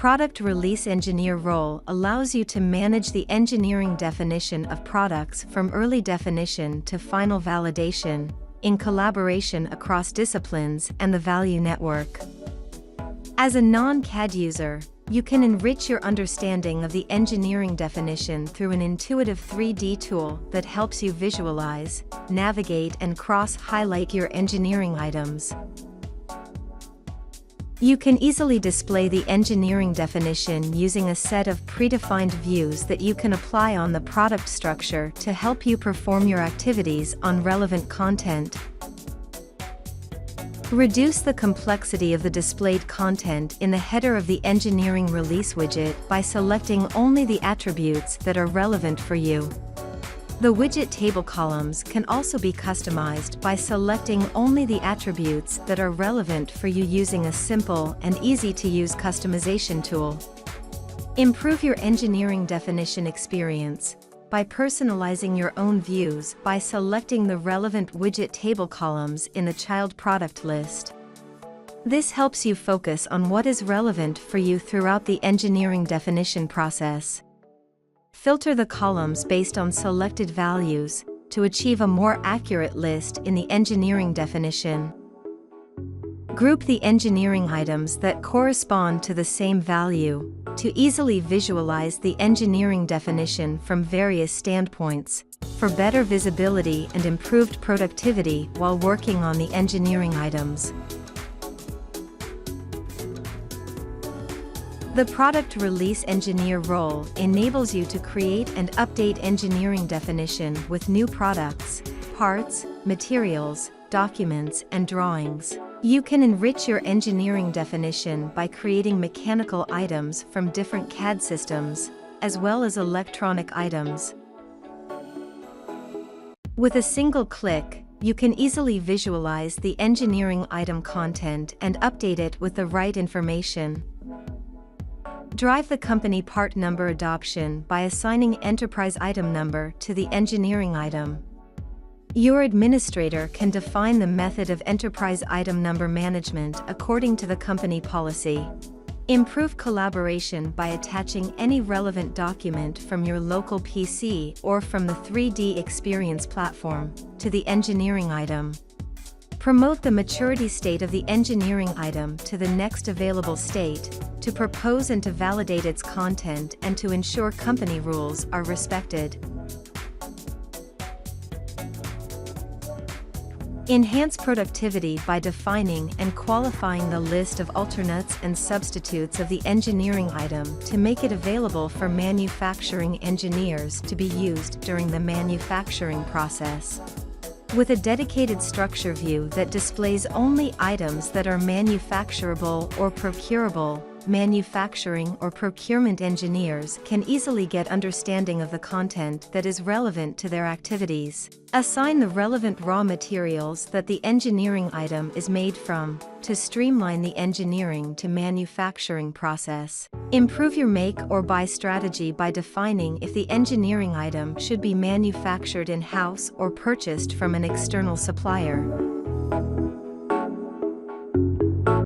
Product Release Engineer role allows you to manage the engineering definition of products from early definition to final validation, in collaboration across disciplines and the value network. As a non-CAD user, you can enrich your understanding of the engineering definition through an intuitive 3D tool that helps you visualize, navigate, and cross-highlight your engineering items. You can easily display the engineering definition using a set of predefined views that you can apply on the product structure to help you perform your activities on relevant content. Reduce the complexity of the displayed content in the header of the engineering release widget by selecting only the attributes that are relevant for you. The widget table columns can also be customized by selecting only the attributes that are relevant for you using a simple and easy-to-use customization tool. Improve your engineering definition experience by personalizing your own views by selecting the relevant widget table columns in the child product list. This helps you focus on what is relevant for you throughout the engineering definition process. Filter the columns based on selected values to achieve a more accurate list in the engineering definition. Group the engineering items that correspond to the same value to easily visualize the engineering definition from various standpoints for better visibility and improved productivity while working on the engineering items. The Product Release Engineer role enables you to create and update engineering definition with new products, parts, materials, documents, and drawings. You can enrich your engineering definition by creating mechanical items from different CAD systems, as well as electronic items. With a single click, you can easily visualize the engineering item content and update it with the right information. Drive the company part number adoption by assigning enterprise item number to the engineering item. Your administrator can define the method of enterprise item number management according to the company policy. Improve collaboration by attaching any relevant document from your local PC or from the 3DEXPERIENCE platform to the engineering item. Promote the maturity state of the engineering item to the next available state, to propose and to validate its content and to ensure company rules are respected. Enhance productivity by defining and qualifying the list of alternates and substitutes of the engineering item to make it available for manufacturing engineers to be used during the manufacturing process. With a dedicated structure view that displays only items that are manufacturable or procurable, manufacturing or procurement engineers can easily get understanding of the content that is relevant to their activities. Assign the relevant raw materials that the engineering item is made from, to streamline the engineering to manufacturing process. Improve your make or buy strategy by defining if the engineering item should be manufactured in-house or purchased from an external supplier.